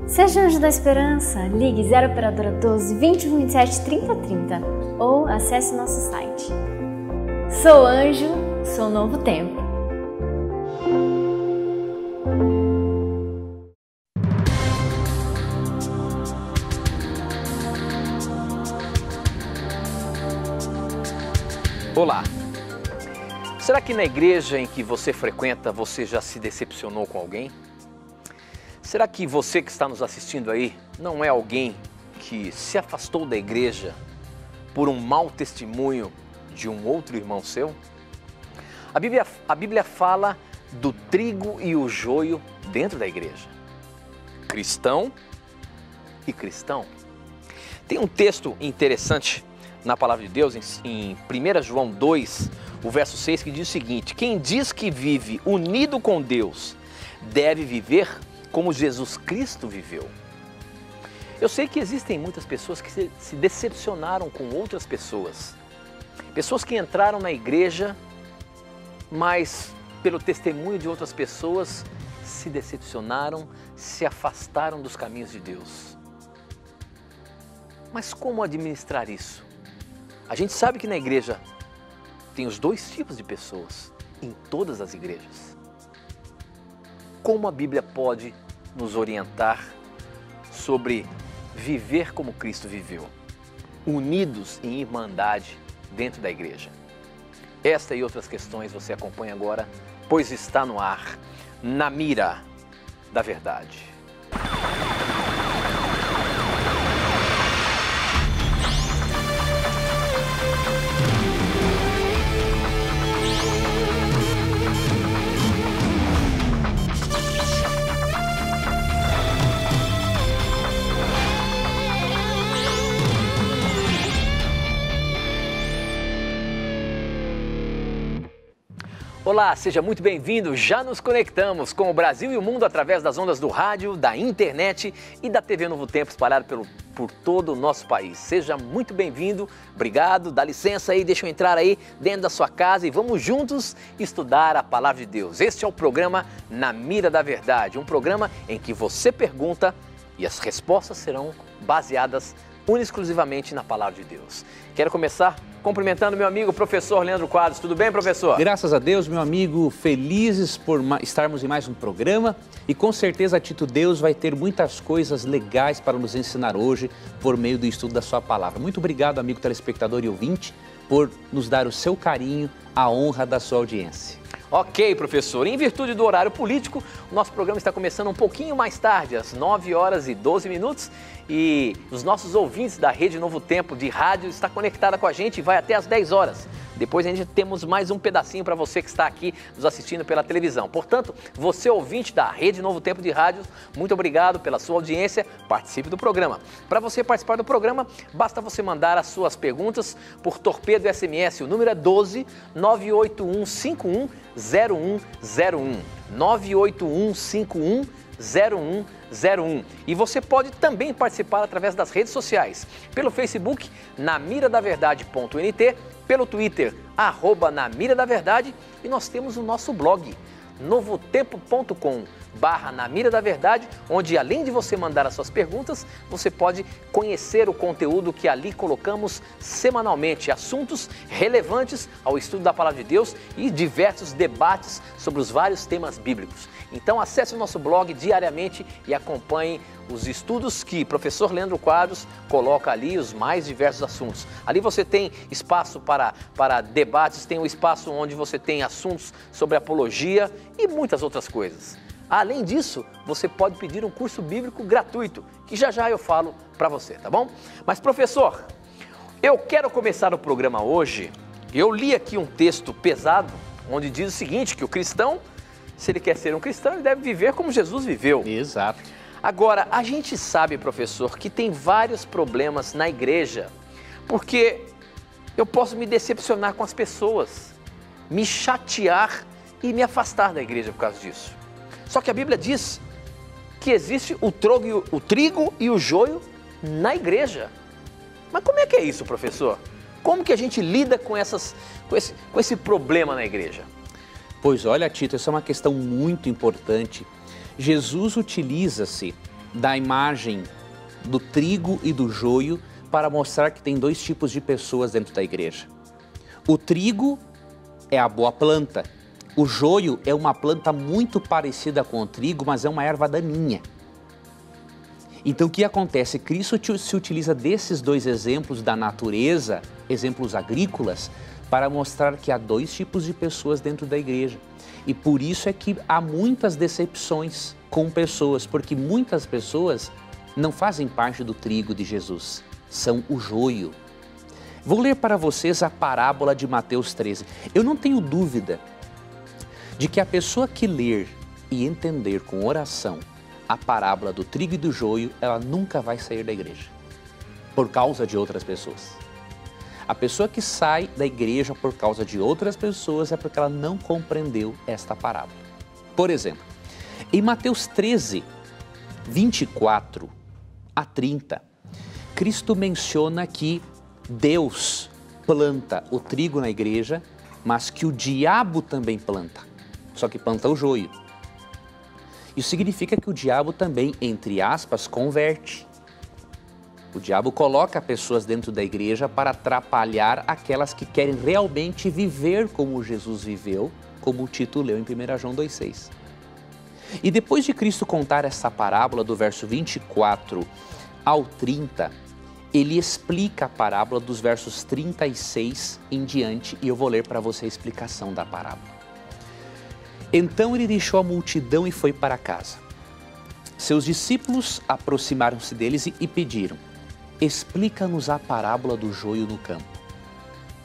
Seja Anjo da Esperança, ligue 0 operadora 12 21 27 30 30 ou acesse nosso site. Sou anjo, sou novo tempo. Olá! Será que na igreja em que você frequenta você já se decepcionou com alguém? Será que você que está nos assistindo aí não é alguém que se afastou da igreja por um mau testemunho de um outro irmão seu? A Bíblia fala do trigo e o joio dentro da igreja. Cristão e cristão. Tem um texto interessante na palavra de Deus, em 1 João 2, o verso 6, que diz o seguinte: quem diz que vive unido com Deus deve viver como Jesus Cristo viveu. Eu sei que existem muitas pessoas que se decepcionaram com outras pessoas. Pessoas que entraram na igreja, mas pelo testemunho de outras pessoas se decepcionaram, se afastaram dos caminhos de Deus. Mas como administrar isso? A gente sabe que na igreja tem os dois tipos de pessoas, em todas as igrejas. Como a Bíblia pode nos orientar sobre viver como Cristo viveu, unidos em irmandade dentro da igreja? Esta e outras questões você acompanha agora, pois está no ar, Na Mira da Verdade. Olá, seja muito bem-vindo. Já nos conectamos com o Brasil e o mundo através das ondas do rádio, da internet e da TV Novo Tempo espalhado por todo o nosso país. Seja muito bem-vindo, obrigado, dá licença aí, deixa eu entrar aí dentro da sua casa e vamos juntos estudar a Palavra de Deus. Este é o programa Na Mira da Verdade, um programa em que você pergunta e as respostas serão baseadas exclusivamente na Palavra de Deus. Quero começar cumprimentando meu amigo professor Leandro Quadros. Tudo bem, professor? Graças a Deus, meu amigo, felizes por estarmos em mais um programa e com certeza a Tito Deus vai ter muitas coisas legais para nos ensinar hoje por meio do estudo da sua palavra. Muito obrigado, amigo telespectador e ouvinte, por nos dar o seu carinho, a honra da sua audiência. Ok, professor. Em virtude do horário político, o nosso programa está começando um pouquinho mais tarde, às 9 horas e 12 minutos. E os nossos ouvintes da Rede Novo Tempo de rádio está conectada com a gente e vai até às 10 horas. Depois a gente temos mais um pedacinho para você que está aqui nos assistindo pela televisão. Portanto, você ouvinte da Rede Novo Tempo de rádio, muito obrigado pela sua audiência, participe do programa. Para você participar do programa, basta você mandar as suas perguntas por torpedo SMS, o número é 12 981 51 0101, 981 51 0101. E você pode também participar através das redes sociais, pelo Facebook, namiradaverdade.nt, pelo Twitter, @namiradaverdade, e nós temos o nosso blog, novotempo.com/namiradaverdade, onde além de você mandar as suas perguntas, você pode conhecer o conteúdo que ali colocamos semanalmente, assuntos relevantes ao estudo da Palavra de Deus e diversos debates sobre os vários temas bíblicos. Então acesse o nosso blog diariamente e acompanhe os estudos que o professor Leandro Quadros coloca ali, os mais diversos assuntos. Ali você tem espaço para debates, tem um espaço onde você tem assuntos sobre apologia e muitas outras coisas. Além disso, você pode pedir um curso bíblico gratuito, que já já eu falo para você, tá bom? Mas professor, eu quero começar o programa hoje, eu li aqui um texto pesado, onde diz o seguinte, que o cristão, se ele quer ser um cristão, ele deve viver como Jesus viveu. Exato. Agora, a gente sabe, professor, que tem vários problemas na igreja, porque eu posso me decepcionar com as pessoas, me chatear e me afastar da igreja por causa disso. Só que a Bíblia diz que existe o trigo e o joio na igreja. Mas como é que é isso, professor? Como que a gente lida com esse problema na igreja? Pois olha, Tito, essa é uma questão muito importante. Jesus utiliza-se da imagem do trigo e do joio para mostrar que tem dois tipos de pessoas dentro da igreja. O trigo é a boa planta. O joio é uma planta muito parecida com o trigo, mas é uma erva daninha. Então o que acontece? Cristo se utiliza desses dois exemplos da natureza, exemplos agrícolas, para mostrar que há dois tipos de pessoas dentro da igreja. E por isso é que há muitas decepções com pessoas, porque muitas pessoas não fazem parte do trigo de Jesus, são o joio. Vou ler para vocês a parábola de Mateus 13. Eu não tenho dúvida de que a pessoa que ler e entender com oração a parábola do trigo e do joio, ela nunca vai sair da igreja, por causa de outras pessoas. A pessoa que sai da igreja por causa de outras pessoas é porque ela não compreendeu esta parábola. Por exemplo, em Mateus 13, 24 a 30, Cristo menciona que Deus planta o trigo na igreja, mas que o diabo também planta, só que planta o joio. Isso significa que o diabo também, entre aspas, converte. O diabo coloca pessoas dentro da igreja para atrapalhar aquelas que querem realmente viver como Jesus viveu, como o Tito leu em 1 João 2,6. E depois de Cristo contar essa parábola do verso 24 ao 30, ele explica a parábola dos versos 36 em diante, e eu vou ler para você a explicação da parábola. Então ele deixou a multidão e foi para casa. Seus discípulos aproximaram-se deles e pediram: explica-nos a parábola do joio no campo.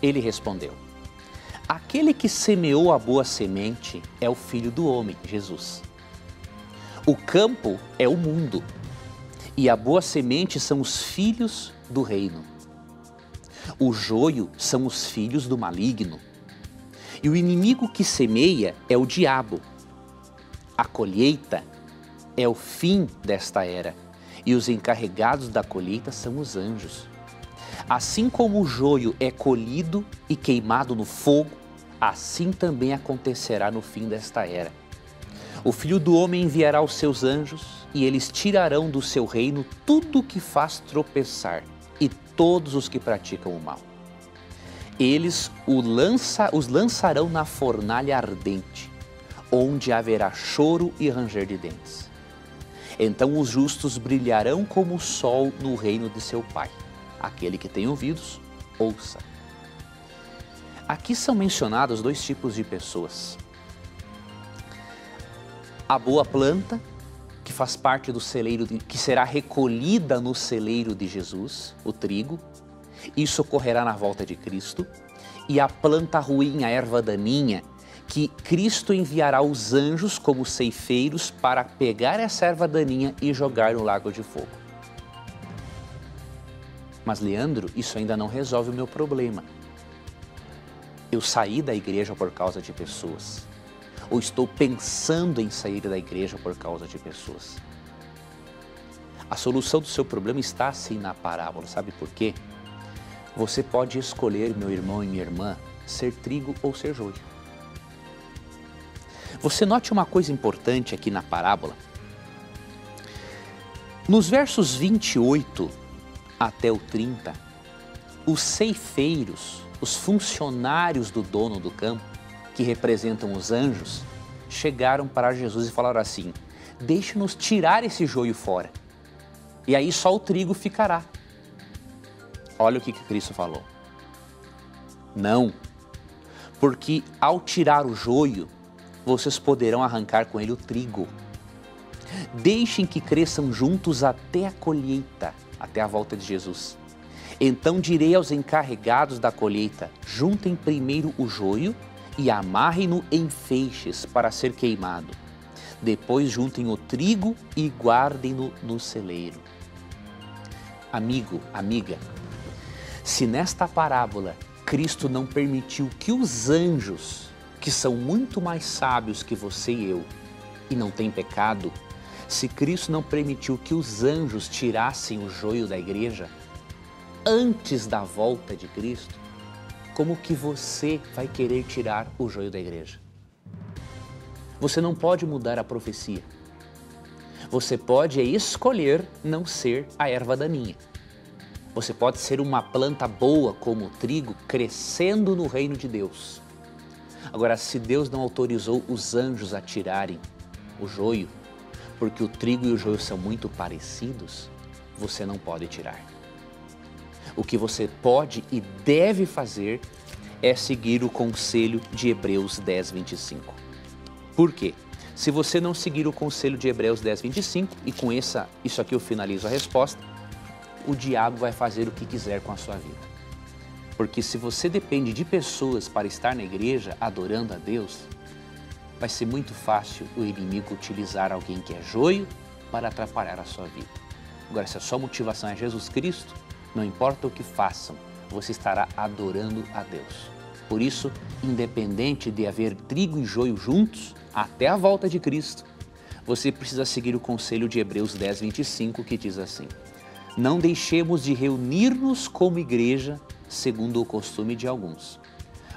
Ele respondeu: aquele que semeou a boa semente é o Filho do Homem, Jesus. O campo é o mundo, e a boa semente são os filhos do reino. O joio são os filhos do maligno. E o inimigo que semeia é o diabo. A colheita é o fim desta era, e os encarregados da colheita são os anjos. Assim como o joio é colhido e queimado no fogo, assim também acontecerá no fim desta era. O Filho do Homem enviará os seus anjos, e eles tirarão do seu reino tudo o que faz tropeçar e todos os que praticam o mal. Eles os lançarão na fornalha ardente, onde haverá choro e ranger de dentes. Então os justos brilharão como o sol no reino de seu Pai. Aquele que tem ouvidos, ouça. Aqui são mencionados dois tipos de pessoas. A boa planta, que faz parte do celeiro, que será recolhida no celeiro de Jesus, o trigo. Isso ocorrerá na volta de Cristo. E a planta ruim, a erva daninha, que Cristo enviará os anjos como ceifeiros para pegar essa erva daninha e jogar no lago de fogo. Mas, Leandro, isso ainda não resolve o meu problema. Eu saí da igreja por causa de pessoas. Ou estou pensando em sair da igreja por causa de pessoas. A solução do seu problema está assim na parábola, sabe por quê? Você pode escolher, meu irmão e minha irmã, ser trigo ou ser joio. Você note uma coisa importante aqui na parábola. Nos versos 28 até o 30, os ceifeiros, os funcionários do dono do campo, que representam os anjos, chegaram para Jesus e falaram assim: deixe-nos tirar esse joio fora, e aí só o trigo ficará. Olha o que Cristo falou. Não, porque ao tirar o joio, vocês poderão arrancar com ele o trigo. Deixem que cresçam juntos até a colheita, até a volta de Jesus. Então direi aos encarregados da colheita: juntem primeiro o joio e amarrem-no em feixes para ser queimado. Depois juntem o trigo e guardem-no no celeiro. Amigo, amiga, se nesta parábola Cristo não permitiu que os anjos, que são muito mais sábios que você e eu, e não têm pecado, se Cristo não permitiu que os anjos tirassem o joio da igreja antes da volta de Cristo, como que você vai querer tirar o joio da igreja? Você não pode mudar a profecia. Você pode escolher não ser a erva daninha. Você pode ser uma planta boa como o trigo, crescendo no reino de Deus. Agora, se Deus não autorizou os anjos a tirarem o joio, porque o trigo e o joio são muito parecidos, você não pode tirar. O que você pode e deve fazer é seguir o conselho de Hebreus 10, 25. Por quê? Se você não seguir o conselho de Hebreus 10, 25, e com isso aqui eu finalizo a resposta, o diabo vai fazer o que quiser com a sua vida. Porque se você depende de pessoas para estar na igreja adorando a Deus, vai ser muito fácil o inimigo utilizar alguém que é joio para atrapalhar a sua vida. Agora, se a sua motivação é Jesus Cristo, não importa o que façam, você estará adorando a Deus. Por isso, independente de haver trigo e joio juntos, até a volta de Cristo, você precisa seguir o conselho de Hebreus 10, 25, que diz assim: não deixemos de reunir-nos como igreja, segundo o costume de alguns,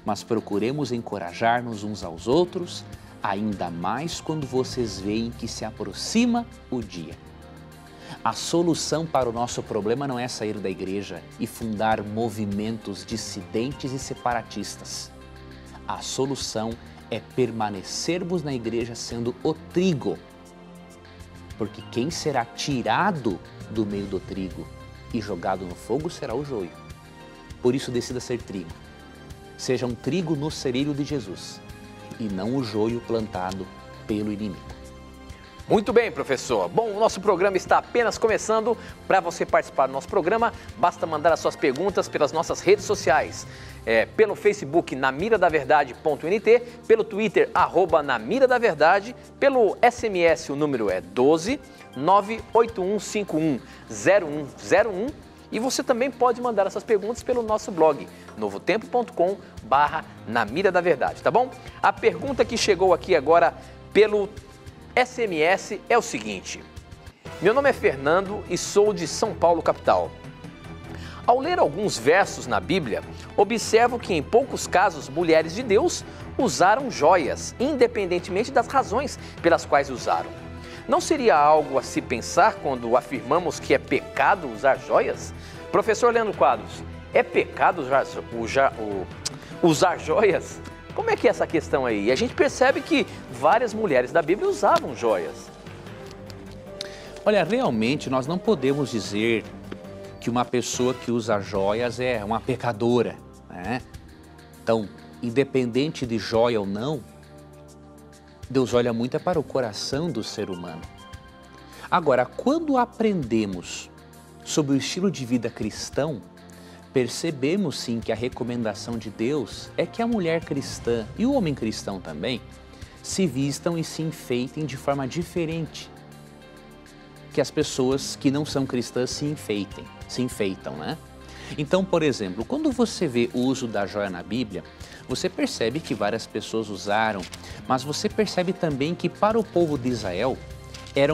mas procuremos encorajar-nos uns aos outros, ainda mais quando vocês veem que se aproxima o dia. A solução para o nosso problema não é sair da igreja e fundar movimentos dissidentes e separatistas. A solução é permanecermos na igreja sendo o trigo, porque quem será tirado do meio do trigo e jogado no fogo será o joio. Por isso, decida ser trigo. Seja um trigo no cereiro de Jesus e não o joio plantado pelo inimigo. Muito bem, professor. Bom, o nosso programa está apenas começando. Para você participar do nosso programa, basta mandar as suas perguntas pelas nossas redes sociais. Pelo Facebook, namiradaverdade.nt, pelo Twitter, @namiradaverdade, pelo SMS, o número é 12 98151 0101. E você também pode mandar essas perguntas pelo nosso blog, novotempo.com/namiradaverdade, tá bom? A pergunta que chegou aqui agora pelo SMS é o seguinte: meu nome é Fernando e sou de São Paulo, capital. Ao ler alguns versos na Bíblia, observo que em poucos casos mulheres de Deus usaram joias, independentemente das razões pelas quais usaram. Não seria algo a se pensar quando afirmamos que é pecado usar joias? Professor Leandro Quadros, é pecado usar joias? Como é que é essa questão aí? A gente percebe que várias mulheres da Bíblia usavam joias. Olha, realmente nós não podemos dizer que uma pessoa que usa joias é uma pecadora, né? Então, independente de joia ou não, Deus olha muito para o coração do ser humano. Agora, quando aprendemos sobre o estilo de vida cristão, percebemos sim que a recomendação de Deus é que a mulher cristã e o homem cristão também se vistam e se enfeitem de forma diferente que as pessoas que não são cristãs se enfeitam, né? Então, por exemplo, quando você vê o uso da joia na Bíblia, você percebe que várias pessoas usaram, mas você percebe também que para o povo de Israel era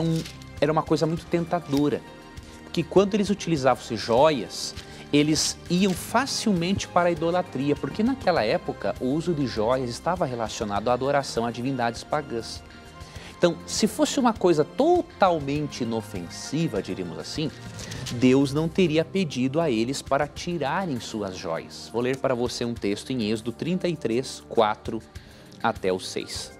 uma coisa muito tentadora, porque quando eles utilizavam joias, eles iam facilmente para a idolatria, porque naquela época o uso de joias estava relacionado à adoração a divindades pagãs. Então, se fosse uma coisa totalmente inofensiva, diríamos assim, Deus não teria pedido a eles para tirarem suas joias. Vou ler para você um texto em Êxodo 33, 4 até o 6.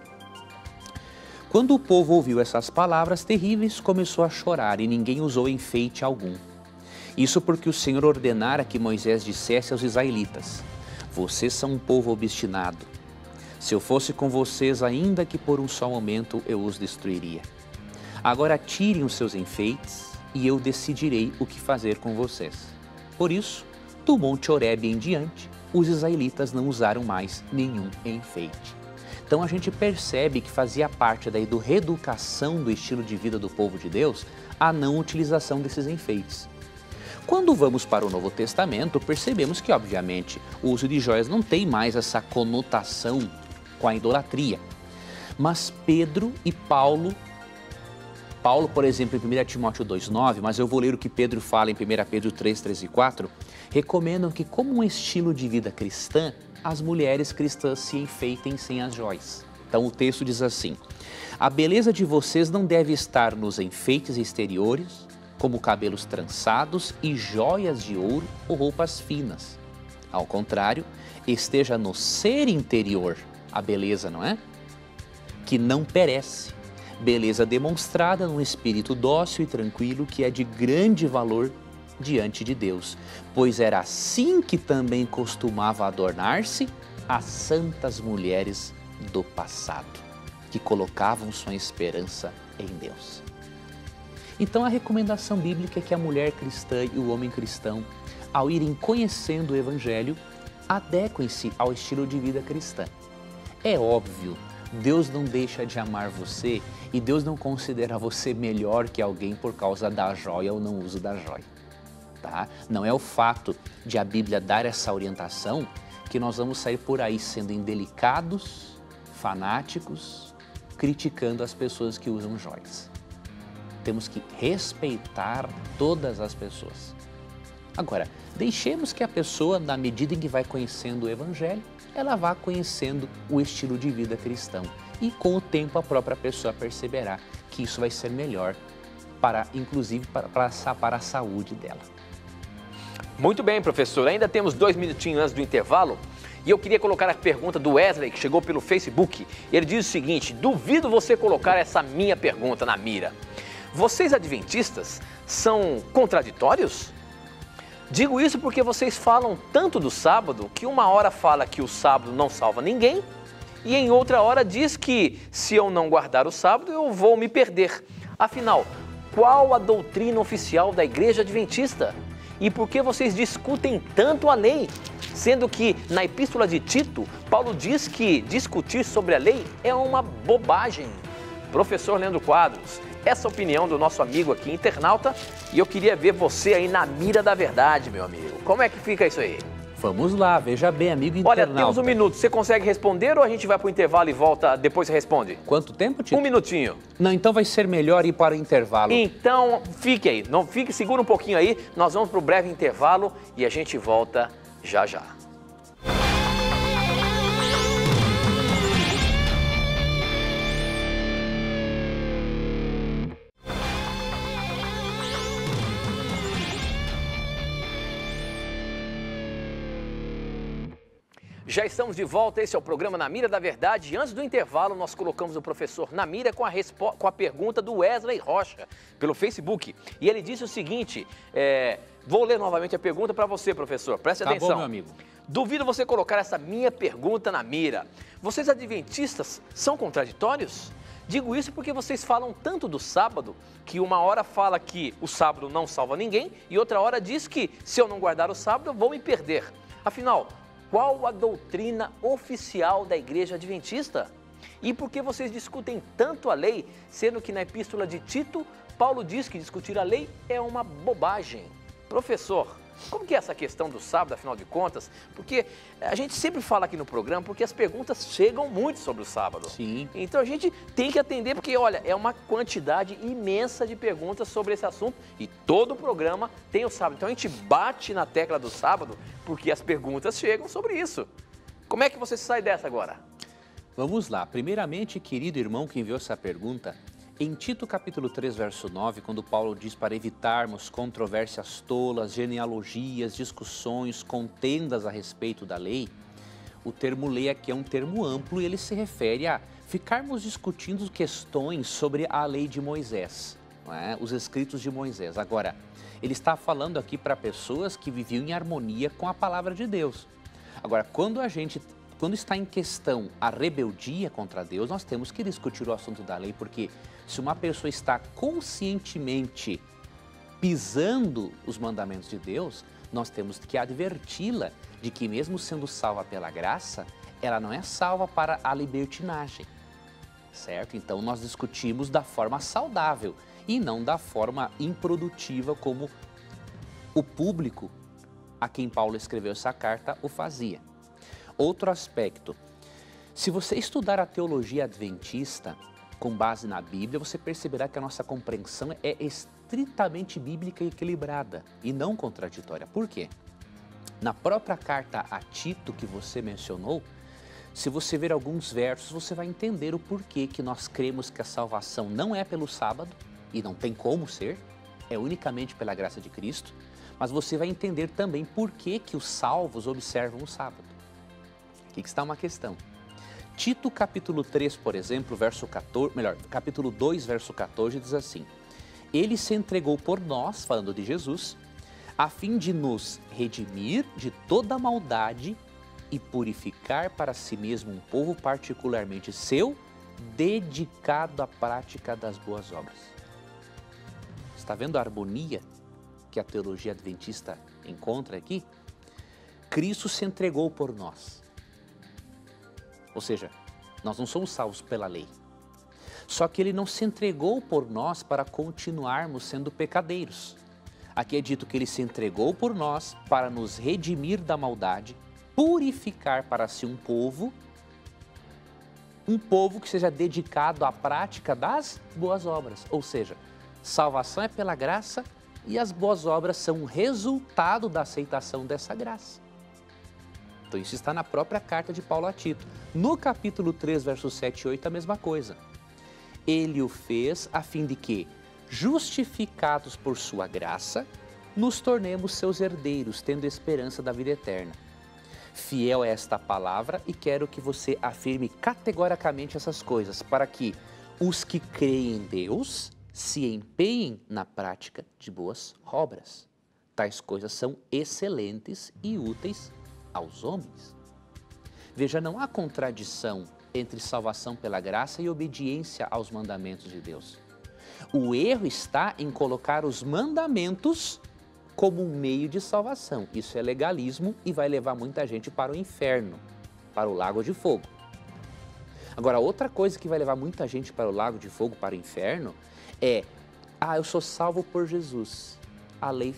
Quando o povo ouviu essas palavras terríveis, começou a chorar e ninguém usou enfeite algum. Isso porque o Senhor ordenara que Moisés dissesse aos israelitas: vocês são um povo obstinado. Se eu fosse com vocês, ainda que por um só momento, eu os destruiria. Agora tirem os seus enfeites e eu decidirei o que fazer com vocês. Por isso, do Monte Horebe em diante, os israelitas não usaram mais nenhum enfeite. Então a gente percebe que fazia parte daí do reeducação do estilo de vida do povo de Deus a não utilização desses enfeites. Quando vamos para o Novo Testamento, percebemos que, obviamente, o uso de joias não tem mais essa conotação com a idolatria. Mas Pedro e Paulo, por exemplo, em 1 Timóteo 2,9, mas eu vou ler o que Pedro fala em 1 Pedro 3, 3 e 4, recomendam que, como um estilo de vida cristã, as mulheres cristãs se enfeitem sem as joias. Então o texto diz assim: a beleza de vocês não deve estar nos enfeites exteriores, como cabelos trançados e joias de ouro ou roupas finas. Ao contrário, esteja no ser interior, a beleza, não é? Que não perece. Beleza demonstrada num espírito dócil e tranquilo que é de grande valor diante de Deus, pois era assim que também costumava adornar-se as santas mulheres do passado, que colocavam sua esperança em Deus. Então a recomendação bíblica é que a mulher cristã e o homem cristão, ao irem conhecendo o Evangelho, adequem-se ao estilo de vida cristã. É óbvio, Deus não deixa de amar você e Deus não considera você melhor que alguém por causa da joia ou não uso da joia. Tá? Não é o fato de a Bíblia dar essa orientação que nós vamos sair por aí sendo indelicados, fanáticos, criticando as pessoas que usam joias. Temos que respeitar todas as pessoas. Agora, deixemos que a pessoa, na medida em que vai conhecendo o Evangelho, ela vá conhecendo o estilo de vida cristão. E com o tempo a própria pessoa perceberá que isso vai ser melhor, inclusive para a saúde dela. Muito bem, professor. Ainda temos 2 minutinhos antes do intervalo. E eu queria colocar a pergunta do Wesley, que chegou pelo Facebook. Ele diz o seguinte: duvido você colocar essa minha pergunta na mira. Vocês adventistas são contraditórios? Digo isso porque vocês falam tanto do sábado que uma hora fala que o sábado não salva ninguém e em outra hora diz que se eu não guardar o sábado eu vou me perder. Afinal, qual a doutrina oficial da Igreja Adventista? E por que vocês discutem tanto a lei? Sendo que na Epístola de Tito, Paulo diz que discutir sobre a lei é uma bobagem. Professor Leandro Quadros, essa opinião do nosso amigo aqui, internauta, e eu queria ver você aí na mira da verdade, meu amigo. Como é que fica isso aí? Vamos lá, veja bem, amigo internauta. Olha, temos 1 minuto. Você consegue responder ou a gente vai para o intervalo e volta, depois você responde? Quanto tempo, Tito? 1 minutinho. Não, então vai ser melhor ir para o intervalo. Então, fique aí. Não fique, segura um pouquinho aí. Nós vamos para o breve intervalo e a gente volta já já. Já estamos de volta, esse é o programa Na Mira da Verdade. E antes do intervalo, nós colocamos o professor na mira com a pergunta do Wesley Rocha, pelo Facebook. E ele disse o seguinte, vou ler novamente a pergunta para você, professor, preste atenção. Tá bom, meu amigo. Duvido você colocar essa minha pergunta na mira. Vocês adventistas são contraditórios? Digo isso porque vocês falam tanto do sábado, que uma hora fala que o sábado não salva ninguém e outra hora diz que se eu não guardar o sábado eu vou me perder. Afinal, qual a doutrina oficial da Igreja Adventista? E por que vocês discutem tanto a lei, sendo que na Epístola de Tito, Paulo diz que discutir a lei é uma bobagem? Professor, como que é essa questão do sábado, afinal de contas? Porque a gente sempre fala aqui no programa, porque as perguntas chegam muito sobre o sábado. Sim. Então a gente tem que atender, porque olha, é uma quantidade imensa de perguntas sobre esse assunto e todo o programa tem o sábado. Então a gente bate na tecla do sábado, porque as perguntas chegam sobre isso. Como é que você sai dessa agora? Vamos lá. Primeiramente, querido irmão que enviou essa pergunta, em Tito capítulo 3, verso 9, quando Paulo diz para evitarmos controvérsias tolas, genealogias, discussões, contendas a respeito da lei, o termo lei aqui é um termo amplo e ele se refere a ficarmos discutindo questões sobre a lei de Moisés, não é? Os escritos de Moisés. Agora, ele está falando aqui para pessoas que viviam em harmonia com a palavra de Deus. Agora, quando está em questão a rebeldia contra Deus, nós temos que discutir o assunto da lei, porque se uma pessoa está conscientemente pisando os mandamentos de Deus, nós temos que adverti-la de que mesmo sendo salva pela graça, ela não é salva para a libertinagem, certo? Então nós discutimos da forma saudável e não da forma improdutiva como o público a quem Paulo escreveu essa carta o fazia. Outro aspecto, se você estudar a teologia adventista com base na Bíblia, você perceberá que a nossa compreensão é estritamente bíblica e equilibrada e não contraditória. Por quê? Na própria carta a Tito que você mencionou, Se você ver alguns versos, você vai entender o porquê que nós cremos que a salvação não é pelo sábado, e não tem como ser, é unicamente pela graça de Cristo, mas você vai entender também por que os salvos observam o sábado. Aqui que está uma questão. Tito capítulo 3, por exemplo, capítulo 2, verso 14, diz assim: Ele se entregou por nós, falando de Jesus, a fim de nos redimir de toda maldade e purificar para si mesmo um povo particularmente seu, dedicado à prática das boas obras. Está vendo a harmonia que a teologia adventista encontra aqui? Cristo se entregou por nós. Ou seja, nós não somos salvos pela lei. Só que Ele não se entregou por nós para continuarmos sendo pecadeiros. Aqui é dito que Ele se entregou por nós para nos redimir da maldade, purificar para si um povo que seja dedicado à prática das boas obras. Ou seja, salvação é pela graça e as boas obras são um resultado da aceitação dessa graça. Então isso está na própria carta de Paulo a Tito. No capítulo 3, versos 7 e 8, a mesma coisa. Ele o fez a fim de que, justificados por sua graça, nos tornemos seus herdeiros, tendo esperança da vida eterna. Fiel é esta palavra e quero que você afirme categoricamente essas coisas, para que os que creem em Deus se empenhem na prática de boas obras. Tais coisas são excelentes e úteis aos homens. Veja, não há contradição entre salvação pela graça e obediência aos mandamentos de Deus. O erro está em colocar os mandamentos como um meio de salvação. Isso é legalismo e vai levar muita gente para o inferno, para o lago de fogo. Agora, outra coisa que vai levar muita gente para o lago de fogo, para o inferno, é: eu sou salvo por Jesus, a lei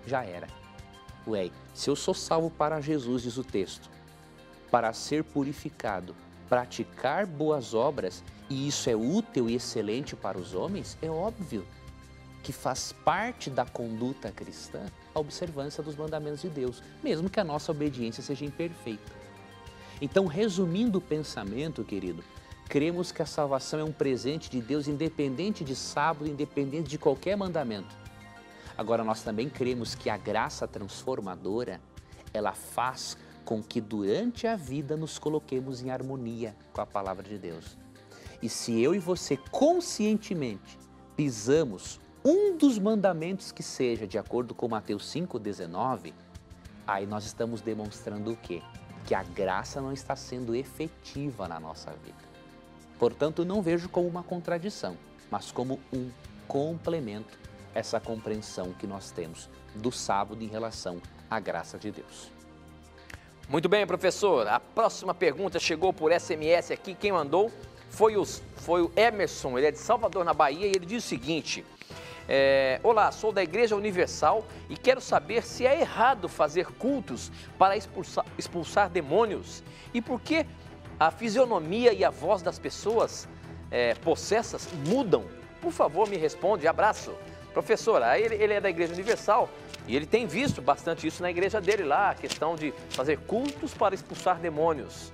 já era. Ué, se eu sou salvo para Jesus, diz o texto, para ser purificado, praticar boas obras, e isso é útil e excelente para os homens, é óbvio que faz parte da conduta cristã a observância dos mandamentos de Deus, mesmo que a nossa obediência seja imperfeita. Então, resumindo o pensamento, querido, cremos que a salvação é um presente de Deus independente de sábado, independente de qualquer mandamento. Agora, nós também cremos que a graça transformadora, ela faz com que durante a vida nos coloquemos em harmonia com a palavra de Deus. E se eu e você conscientemente pisamos um dos mandamentos que seja de acordo com Mateus 5,19, aí nós estamos demonstrando o quê? Que a graça não está sendo efetiva na nossa vida. Portanto, não vejo como uma contradição, mas como um complemento, essa compreensão que nós temos do sábado em relação à graça de Deus. Muito bem, professor. A próxima pergunta chegou por SMS aqui. Quem mandou foi o Emerson, ele é de Salvador, na Bahia, e ele diz o seguinte: olá, sou da Igreja Universal e quero saber se é errado fazer cultos para expulsar demônios e por que a fisionomia e a voz das pessoas possessas mudam. Por favor, me responde. Abraço. Professor, ele é da Igreja Universal e ele tem visto bastante isso na igreja dele lá, a questão de fazer cultos para expulsar demônios.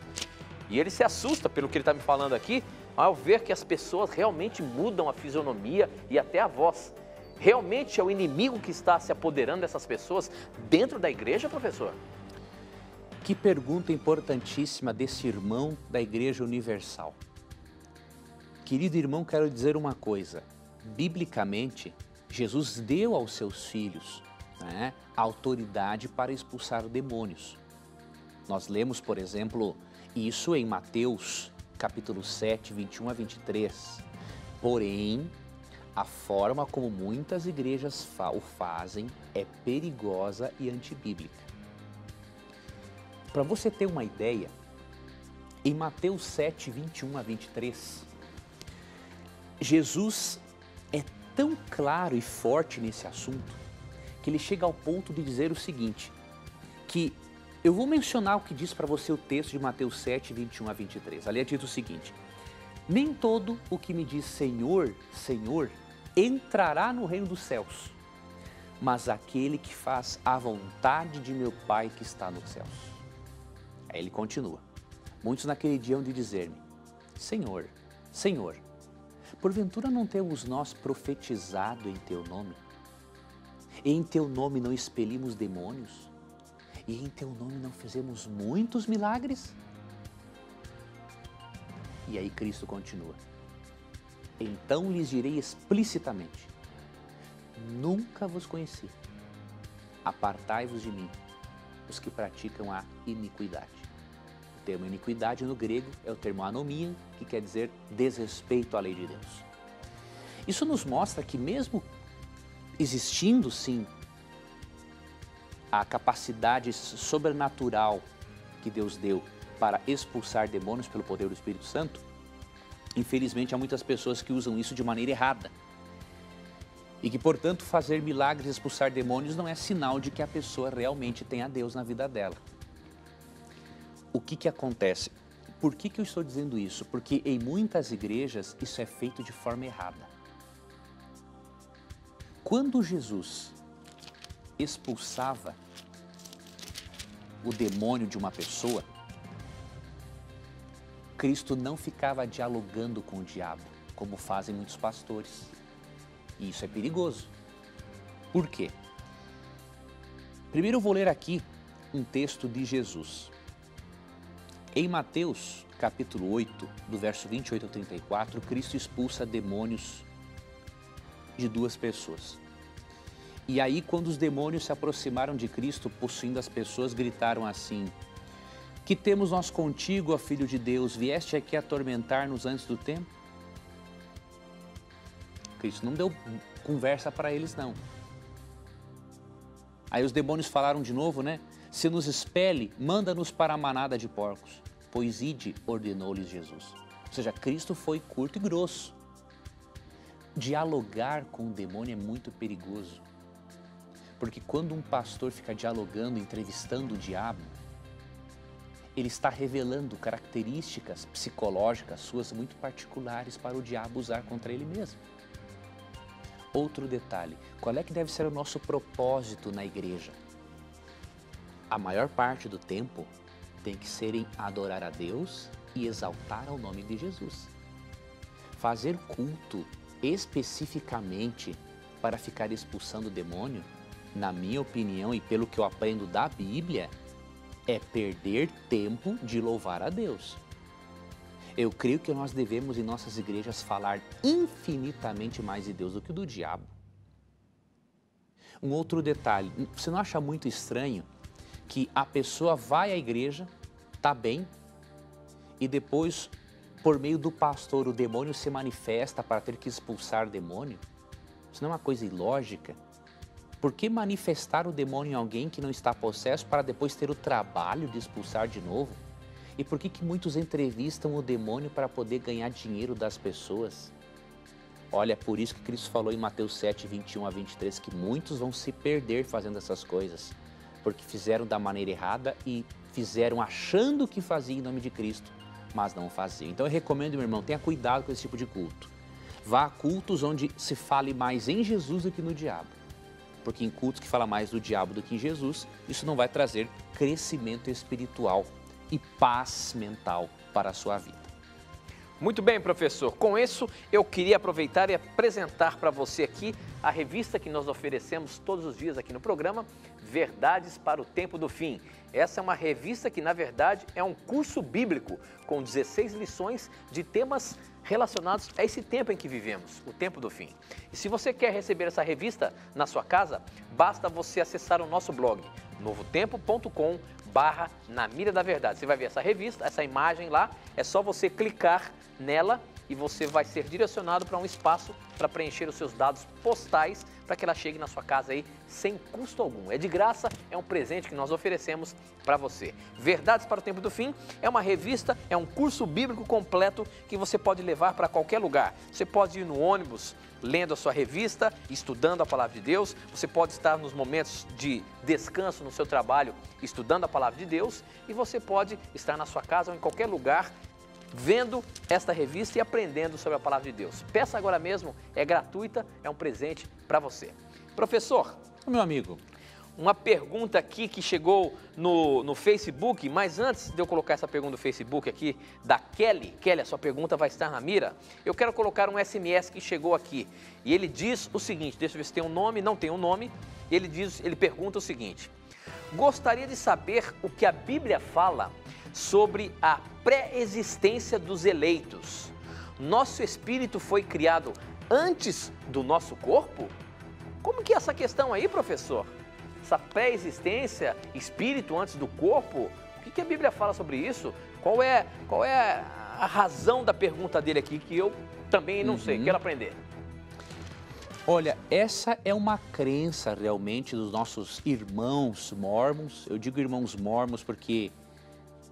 E ele se assusta pelo que ele está me falando aqui, ao ver que as pessoas realmente mudam a fisionomia e até a voz. Realmente é o inimigo que está se apoderando dessas pessoas dentro da igreja, professor? Que pergunta importantíssima desse irmão da Igreja Universal. Querido irmão, quero dizer uma coisa. Biblicamente, Jesus deu aos seus filhos a autoridade para expulsar demônios. Nós lemos, por exemplo, isso em Mateus, capítulo 7, 21 a 23. Porém, a forma como muitas igrejas o fazem é perigosa e antibíblica. Para você ter uma ideia, em Mateus 7, 21 a 23, Jesus é tão claro e forte nesse assunto que ele chega ao ponto de dizer o seguinte, que eu vou mencionar o que diz para você o texto de Mateus 7, 21 a 23. Ali é dito o seguinte: nem todo o que me diz Senhor, Senhor, entrará no reino dos céus, mas aquele que faz a vontade de meu Pai que está nos céus. Aí ele continua: Muitos naquele dia hão de dizer-me, Senhor, Senhor, porventura não temos nós profetizado em Teu nome? E em Teu nome não expelimos demônios? E em Teu nome não fizemos muitos milagres? E aí Cristo continua. Então lhes direi explicitamente, nunca vos conheci. Apartai-vos de mim, os que praticam a iniquidade. O termo iniquidade no grego é o termo anomia, que quer dizer desrespeito à lei de Deus. Isso nos mostra que mesmo existindo sim a capacidade sobrenatural que Deus deu para expulsar demônios pelo poder do Espírito Santo, infelizmente há muitas pessoas que usam isso de maneira errada. E que, portanto, fazer milagres e expulsar demônios não é sinal de que a pessoa realmente tem a Deus na vida dela. O que acontece? Por que eu estou dizendo isso? Porque em muitas igrejas isso é feito de forma errada. Quando Jesus expulsava o demônio de uma pessoa, Cristo não ficava dialogando com o diabo, como fazem muitos pastores. E isso é perigoso. Por quê? Primeiro eu vou ler aqui um texto de Jesus. Em Mateus, capítulo 8, do verso 28 ao 34, Cristo expulsa demônios de duas pessoas. E aí, quando os demônios se aproximaram de Cristo, possuindo as pessoas, gritaram assim, que temos nós contigo, ó Filho de Deus, vieste aqui atormentar-nos antes do tempo? Cristo não deu conversa para eles, não. Aí os demônios falaram de novo, né? Se nos expele, manda-nos para a manada de porcos. Pois ide, ordenou-lhes Jesus. Ou seja, Cristo foi curto e grosso. Dialogar com o demônio é muito perigoso. Porque quando um pastor fica dialogando, entrevistando o diabo, ele está revelando características psicológicas suas muito particulares para o diabo usar contra ele mesmo. Outro detalhe, qual é que deve ser o nosso propósito na igreja? A maior parte do tempo tem que ser em adorar a Deus e exaltar ao nome de Jesus. Fazer culto especificamente para ficar expulsando o demônio, na minha opinião e pelo que eu aprendo da Bíblia, é perder tempo de louvar a Deus. Eu creio que nós devemos em nossas igrejas falar infinitamente mais de Deus do que do diabo. Um outro detalhe, você não acha muito estranho que a pessoa vai à igreja, está bem, e depois, por meio do pastor, o demônio se manifesta para ter que expulsar o demônio? Isso não é uma coisa ilógica? Por que manifestar o demônio em alguém que não está possesso para depois ter o trabalho de expulsar de novo? E por que muitos entrevistam o demônio para poder ganhar dinheiro das pessoas? Olha, é por isso que Cristo falou em Mateus 7, 21 a 23, que muitos vão se perder fazendo essas coisas, porque fizeram da maneira errada e fizeram achando que faziam em nome de Cristo, mas não faziam. Então eu recomendo, meu irmão, tenha cuidado com esse tipo de culto. Vá a cultos onde se fale mais em Jesus do que no diabo. Porque em cultos que fala mais do diabo do que em Jesus, isso não vai trazer crescimento espiritual e paz mental para a sua vida. Muito bem, professor. Com isso, eu queria aproveitar e apresentar para você aqui a revista que nós oferecemos todos os dias aqui no programa, Verdades para o Tempo do Fim. Essa é uma revista que, na verdade, é um curso bíblico com 16 lições de temas relacionados a esse tempo em que vivemos, o tempo do fim. E se você quer receber essa revista na sua casa, basta você acessar o nosso blog, novotempo.com/Na Mira da Verdade. Você vai ver essa revista, essa imagem lá, é só você clicar nela e você vai ser direcionado para um espaço para preencher os seus dados postais para que ela chegue na sua casa aí sem custo algum. É de graça, é um presente que nós oferecemos para você. Verdades para o Tempo do Fim é uma revista, é um curso bíblico completo que você pode levar para qualquer lugar. Você pode ir no ônibus lendo a sua revista, estudando a Palavra de Deus. Você pode estar nos momentos de descanso no seu trabalho, estudando a Palavra de Deus. E você pode estar na sua casa ou em qualquer lugar vendo esta revista e aprendendo sobre a Palavra de Deus. Peça agora mesmo, é gratuita, é um presente para você. Professor, meu amigo, uma pergunta aqui que chegou no Facebook, mas antes de eu colocar essa pergunta no Facebook aqui, da Kelly. Kelly, a sua pergunta vai estar na mira. Eu quero colocar um SMS que chegou aqui. E ele diz o seguinte, deixa eu ver se tem um nome, não tem um nome. Ele pergunta o seguinte: gostaria de saber o que a Bíblia fala sobre a pré-existência dos eleitos. Nosso espírito foi criado antes do nosso corpo? Como que é essa questão aí, professor? Essa pré-existência, espírito antes do corpo? O que a Bíblia fala sobre isso? Qual é a razão da pergunta dele aqui, que eu também não sei, quero aprender. Olha, essa é uma crença realmente dos nossos irmãos mórmons. Eu digo irmãos mórmons porque,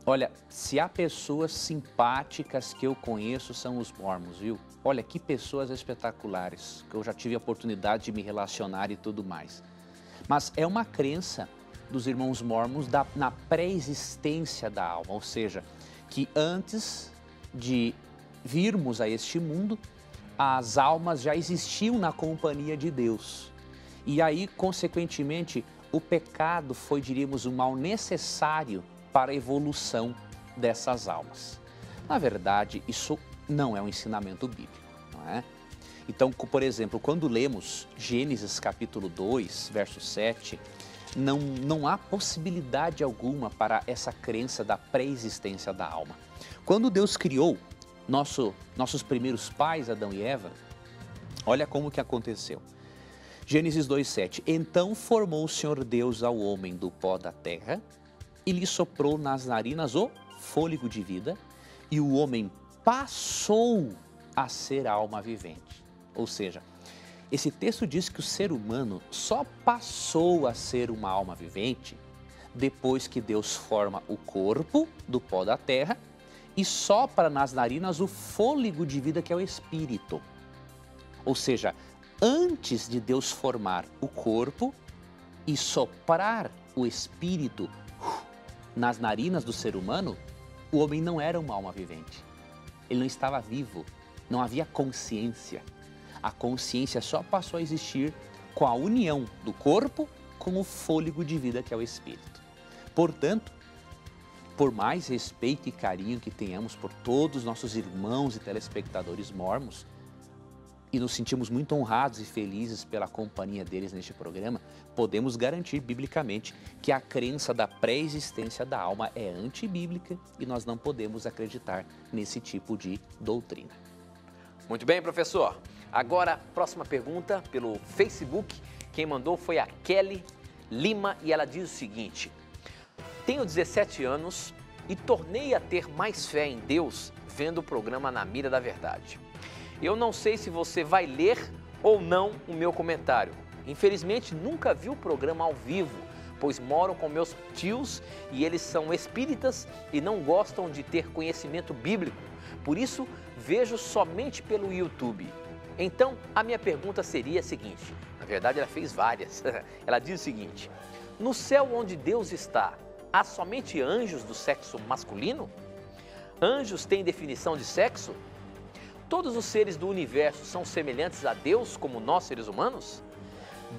olha, se há pessoas simpáticas que eu conheço, são os mórmons, viu? Olha, que pessoas espetaculares, que eu já tive a oportunidade de me relacionar e tudo mais. Mas é uma crença dos irmãos mórmons na pré-existência da alma, ou seja, que antes de virmos a este mundo, as almas já existiam na companhia de Deus. E aí, consequentemente, o pecado foi, diríamos, um mal necessário para a evolução dessas almas. Na verdade, isso não é um ensinamento bíblico, não é? Então, por exemplo, quando lemos Gênesis capítulo 2, verso 7, não há possibilidade alguma para essa crença da pré-existência da alma. Quando Deus criou nossos primeiros pais, Adão e Eva, olha como que aconteceu. Gênesis 2:7. Então formou o Senhor Deus ao homem do pó da terra e lhe soprou nas narinas o fôlego de vida, e o homem passou a ser alma vivente. Ou seja, esse texto diz que o ser humano só passou a ser uma alma vivente depois que Deus forma o corpo do pó da terra e sopra nas narinas o fôlego de vida, que é o espírito. Ou seja, antes de Deus formar o corpo e soprar o espírito nas narinas do ser humano, o homem não era uma alma vivente. Ele não estava vivo, não havia consciência. A consciência só passou a existir com a união do corpo com o fôlego de vida, que é o espírito. Portanto, por mais respeito e carinho que tenhamos por todos os nossos irmãos e telespectadores mórmons, e nos sentimos muito honrados e felizes pela companhia deles neste programa, podemos garantir biblicamente que a crença da pré-existência da alma é antibíblica e nós não podemos acreditar nesse tipo de doutrina. Muito bem, professor. Agora, próxima pergunta pelo Facebook. Quem mandou foi a Kelly Lima e ela diz o seguinte: tenho 17 anos e tornei a ter mais fé em Deus vendo o programa Na Mira da Verdade. Eu não sei se você vai ler ou não o meu comentário. Infelizmente, nunca vi o programa ao vivo, pois moro com meus tios e eles são espíritas e não gostam de ter conhecimento bíblico. Por isso, vejo somente pelo YouTube. Então, a minha pergunta seria a seguinte, na verdade ela fez várias. Ela diz o seguinte: no céu onde Deus está, há somente anjos do sexo masculino? Anjos têm definição de sexo? Todos os seres do universo são semelhantes a Deus como nós, seres humanos?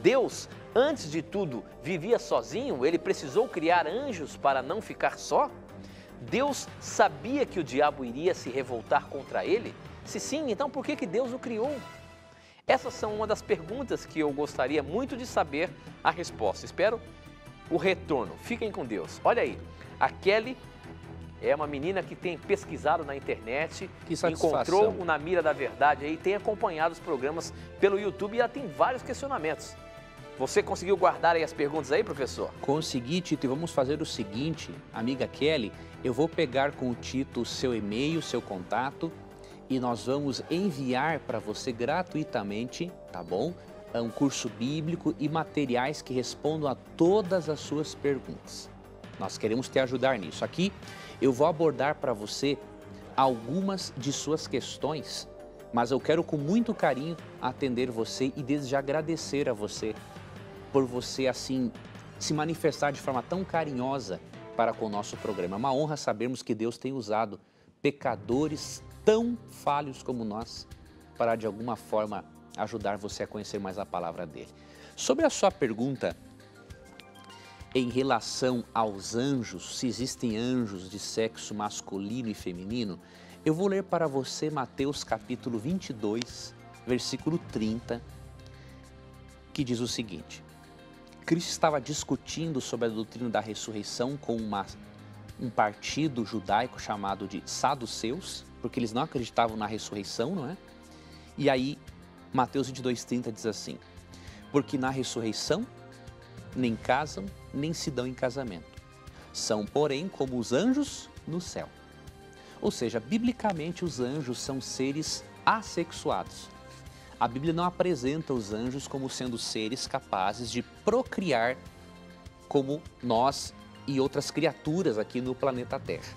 Deus, antes de tudo, vivia sozinho? Ele precisou criar anjos para não ficar só? Deus sabia que o diabo iria se revoltar contra ele? Se sim, então por que Deus o criou? Essas são uma das perguntas que eu gostaria muito de saber a resposta. Espero o retorno. Fiquem com Deus. Olha aí, a Kelly é uma menina que tem pesquisado na internet, encontrou o Na Mira da Verdade aí, tem acompanhado os programas pelo YouTube e ela tem vários questionamentos. Você conseguiu guardar aí as perguntas aí, professor? Consegui, Tito, e vamos fazer o seguinte, amiga Kelly, eu vou pegar com o Tito o seu e-mail, seu contato, e nós vamos enviar para você gratuitamente, tá bom? Um curso bíblico e materiais que respondam a todas as suas perguntas. Nós queremos te ajudar nisso. Aqui eu vou abordar para você algumas de suas questões, mas eu quero com muito carinho atender você e desde já agradecer a você por você assim se manifestar de forma tão carinhosa para com o nosso programa. É uma honra sabermos que Deus tem usado pecadores tão falhos como nós para de alguma forma ajudar você a conhecer mais a palavra dele. Sobre a sua pergunta, em relação aos anjos, se existem anjos de sexo masculino e feminino, eu vou ler para você Mateus capítulo 22, versículo 30, que diz o seguinte: Cristo estava discutindo sobre a doutrina da ressurreição com um partido judaico chamado de saduceus, porque eles não acreditavam na ressurreição, não é? E aí, Mateus 22:30 diz assim: porque na ressurreição nem casam, nem se dão em casamento. São, porém, como os anjos no céu. Ou seja, biblicamente os anjos são seres assexuados. A Bíblia não apresenta os anjos como sendo seres capazes de procriar como nós e outras criaturas aqui no planeta Terra.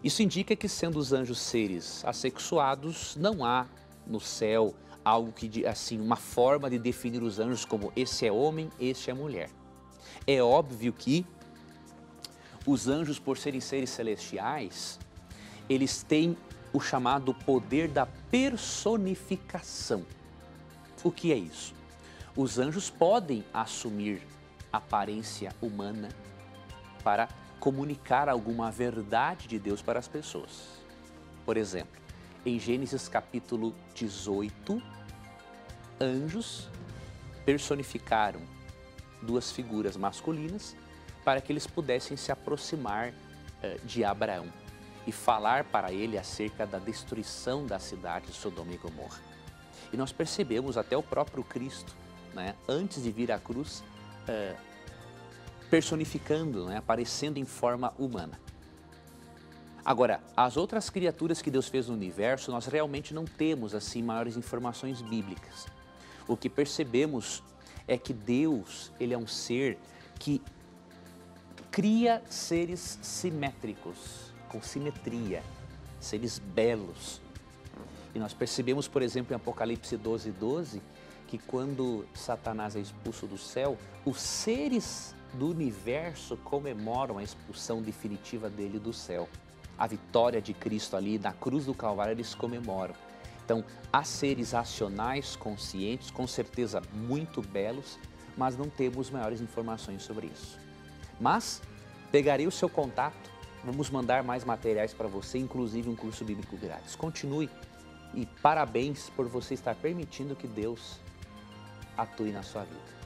Isso indica que, sendo os anjos seres assexuados, não há no céu algo que, assim, uma forma de definir os anjos como esse é homem, este é mulher. É óbvio que os anjos, por serem seres celestiais, eles têm o chamado poder da personificação. O que é isso? Os anjos podem assumir aparência humana para comunicar alguma verdade de Deus para as pessoas. Por exemplo, em Gênesis capítulo 18, anjos personificaram duas figuras masculinas para que eles pudessem se aproximar de Abraão e falar para ele acerca da destruição da cidade de Sodoma e Gomorra. E nós percebemos até o próprio Cristo, né, antes de vir à cruz, personificando, né, aparecendo em forma humana. Agora, as outras criaturas que Deus fez no universo, nós realmente não temos assim maiores informações bíblicas. O que percebemos é que Deus, ele é um ser que cria seres simétricos, com simetria, seres belos. E nós percebemos, por exemplo, em Apocalipse 12:12, que quando Satanás é expulso do céu, os seres do universo comemoram a expulsão definitiva dele do céu. A vitória de Cristo ali na cruz do Calvário, eles comemoram. Então, há seres racionais, conscientes, com certeza muito belos, mas não temos maiores informações sobre isso. Mas, pegarei o seu contato, vamos mandar mais materiais para você, inclusive um curso bíblico grátis. Continue e parabéns por você estar permitindo que Deus atue na sua vida.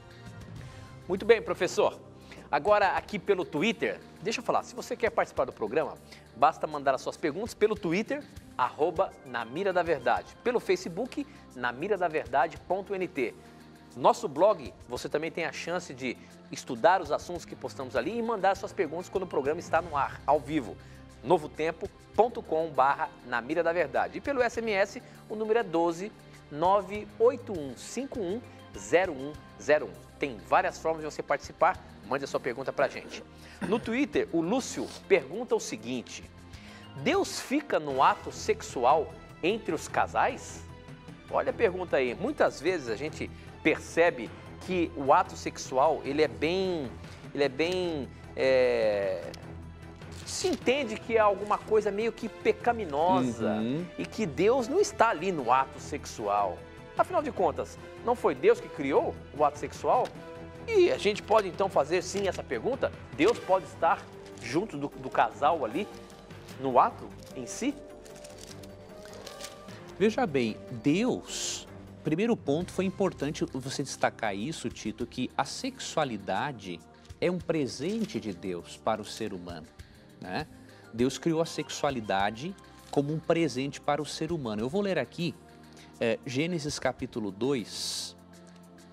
Muito bem, professor. Agora, aqui pelo Twitter, deixa eu falar, se você quer participar do programa, basta mandar as suas perguntas pelo Twitter, @namiradaverdade, pelo Facebook, namiradaverdade.nt. Nosso blog, você também tem a chance de estudar os assuntos que postamos ali e mandar suas perguntas quando o programa está no ar, ao vivo, novotempo.com/namiradaverdade. E pelo SMS, o número é 12 98151 0101. Tem várias formas de você participar, mande a sua pergunta pra gente. No Twitter, o Lúcio pergunta o seguinte: Deus fica no ato sexual entre os casais? Olha a pergunta aí. Muitas vezes a gente percebe que o ato sexual, se entende que é alguma coisa meio que pecaminosa e que Deus não está ali no ato sexual. Afinal de contas, não foi Deus que criou o ato sexual? E a gente pode então fazer sim essa pergunta? Deus pode estar junto do casal ali, no ato em si? Veja bem, Deus, primeiro ponto, foi importante você destacar isso, Tito, que a sexualidade é um presente de Deus para o ser humano, né? Deus criou a sexualidade como um presente para o ser humano. Eu vou ler aqui Gênesis capítulo 2,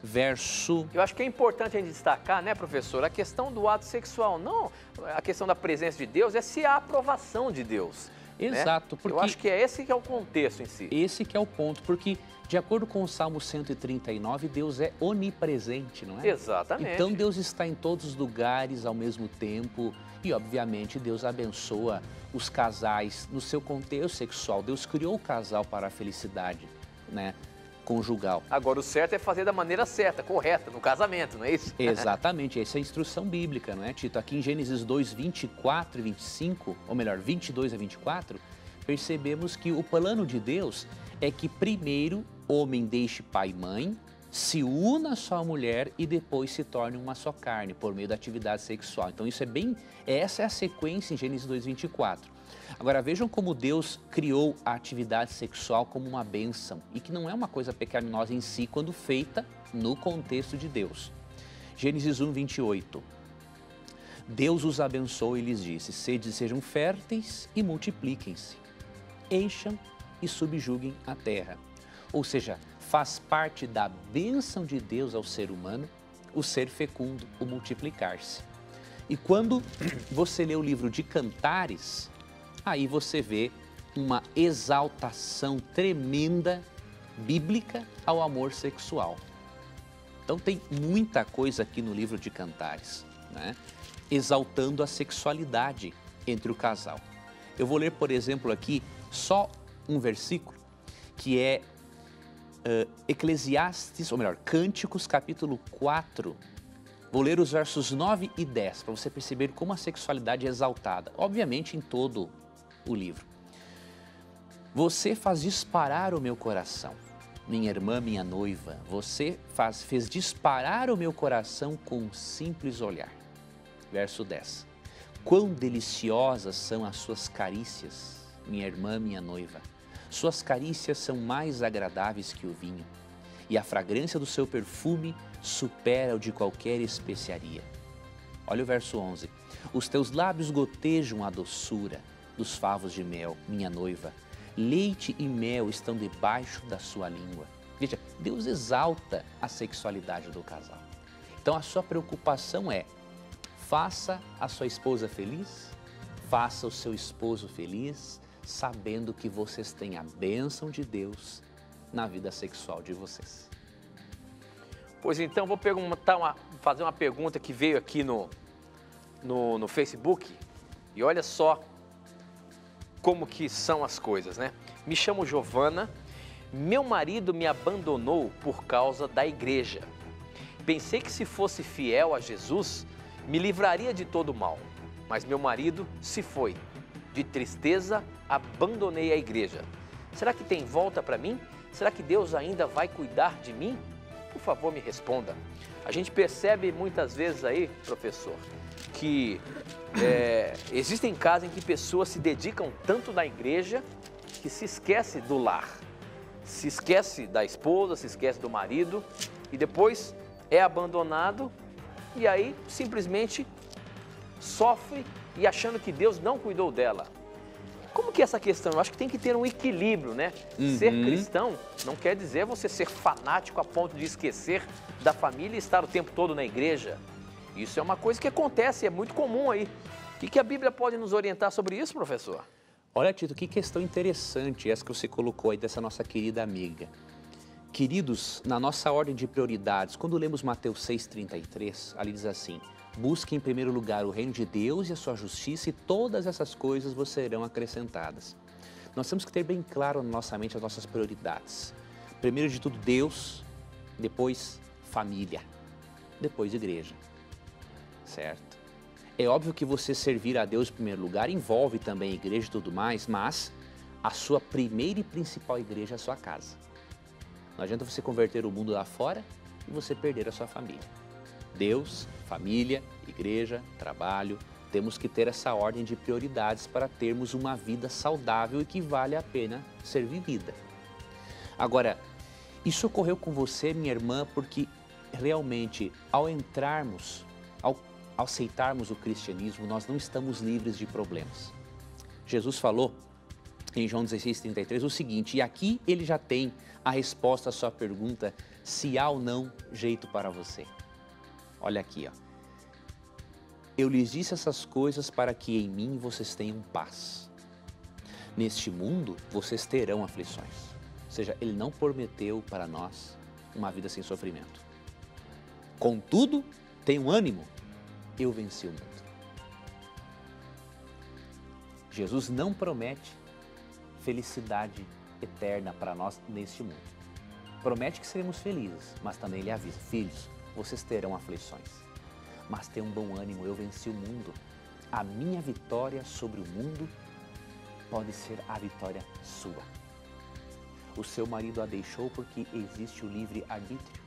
verso... Eu acho que é importante a gente destacar, né, professor, a questão do ato sexual, não a questão da presença de Deus, é se há aprovação de Deus. Exato. Né? Porque eu acho que é esse que é o contexto em si. Esse que é o ponto, porque de acordo com o Salmo 139, Deus é onipresente, não é? Exatamente. Então Deus está em todos os lugares ao mesmo tempo e, obviamente, Deus abençoa os casais no seu contexto sexual. Deus criou o casal para a felicidade, né, conjugal. Agora, o certo é fazer da maneira certa, correta, no casamento, não é isso? Exatamente, essa é a instrução bíblica, não é, Tito? Aqui em Gênesis 2, 24 e 25, ou melhor, 22 a 24, percebemos que o plano de Deus é que primeiro homem deixe pai e mãe se una só a mulher e depois se torne uma só carne por meio da atividade sexual. Então essa é a sequência em Gênesis 2:24. Agora vejam como Deus criou a atividade sexual como uma bênção e que não é uma coisa pecaminosa em si quando feita no contexto de Deus. Gênesis 1:28. Deus os abençoou e lhes disse: sejam férteis e multipliquem-se, encham e subjuguem a terra. Ou seja, faz parte da bênção de Deus ao ser humano o ser fecundo, o multiplicar-se. E quando você lê o livro de Cantares, aí você vê uma exaltação tremenda bíblica ao amor sexual. Então tem muita coisa aqui no livro de Cantares, né? Exaltando a sexualidade entre o casal. Eu vou ler, por exemplo, aqui só um versículo que é Eclesiastes, ou melhor, Cânticos, capítulo 4. Vou ler os versos 9 e 10 para você perceber como a sexualidade é exaltada, obviamente em todo o livro. Você faz disparar o meu coração, minha irmã, minha noiva, você fez disparar o meu coração com um simples olhar. Verso 10. Quão deliciosas são as suas carícias, minha irmã, minha noiva. Suas carícias são mais agradáveis que o vinho, e a fragrância do seu perfume supera o de qualquer especiaria. Olha o verso 11. Os teus lábios gotejam a doçura dos favos de mel, minha noiva. Leite e mel estão debaixo da sua língua. Veja, Deus exalta a sexualidade do casal. Então a sua preocupação é: faça a sua esposa feliz, faça o seu esposo feliz, sabendo que vocês têm a bênção de Deus na vida sexual de vocês. Pois então, vou fazer uma pergunta que veio aqui no Facebook, e olha só como que são as coisas, né? Me chamo Giovana, meu marido me abandonou por causa da igreja. Pensei que se fosse fiel a Jesus, me livraria de todo mal, mas meu marido se foi. De tristeza, abandonei a igreja. Será que tem volta para mim? Será que Deus ainda vai cuidar de mim? Por favor, me responda. A gente percebe muitas vezes aí, professor, que existem casos em que pessoas se dedicam tanto na igreja que se esquece do lar, se esquece da esposa, se esquece do marido e depois é abandonado e aí simplesmente sofre e achando que Deus não cuidou dela. Como que é essa questão? Eu acho que tem que ter um equilíbrio, né? Ser cristão não quer dizer você ser fanático a ponto de esquecer da família e estar o tempo todo na igreja. Isso é uma coisa que acontece, é muito comum aí. O que a Bíblia pode nos orientar sobre isso, professor? Olha, Tito, que questão interessante essa que você colocou aí dessa nossa querida amiga. Queridos, na nossa ordem de prioridades, quando lemos Mateus 6,33, ali diz assim: busque em primeiro lugar o reino de Deus e a sua justiça e todas essas coisas vos serão acrescentadas. Nós temos que ter bem claro na nossa mente as nossas prioridades. Primeiro de tudo Deus, depois família, depois igreja, certo? É óbvio que você servir a Deus em primeiro lugar envolve também a igreja e tudo mais, mas a sua primeira e principal igreja é a sua casa. Não adianta você converter o mundo lá fora e você perder a sua família. Deus, família, igreja, trabalho, temos que ter essa ordem de prioridades para termos uma vida saudável e que vale a pena ser vivida. Agora, isso ocorreu com você, minha irmã, porque realmente ao aceitarmos o cristianismo, nós não estamos livres de problemas. Jesus falou em João 16,33 o seguinte, e aqui ele já tem a resposta à sua pergunta, se há ou não jeito para você. Olha aqui, ó. Eu lhes disse essas coisas para que em mim vocês tenham paz. Neste mundo vocês terão aflições. Ou seja, ele não prometeu para nós uma vida sem sofrimento. Contudo, tenham ânimo, eu venci o mundo. Jesus não promete felicidade eterna para nós neste mundo. Promete que seremos felizes, mas também ele avisa, filhos, vocês terão aflições, mas tenham bom ânimo, eu venci o mundo. A minha vitória sobre o mundo pode ser a vitória sua. O seu marido a deixou porque existe o livre-arbítrio.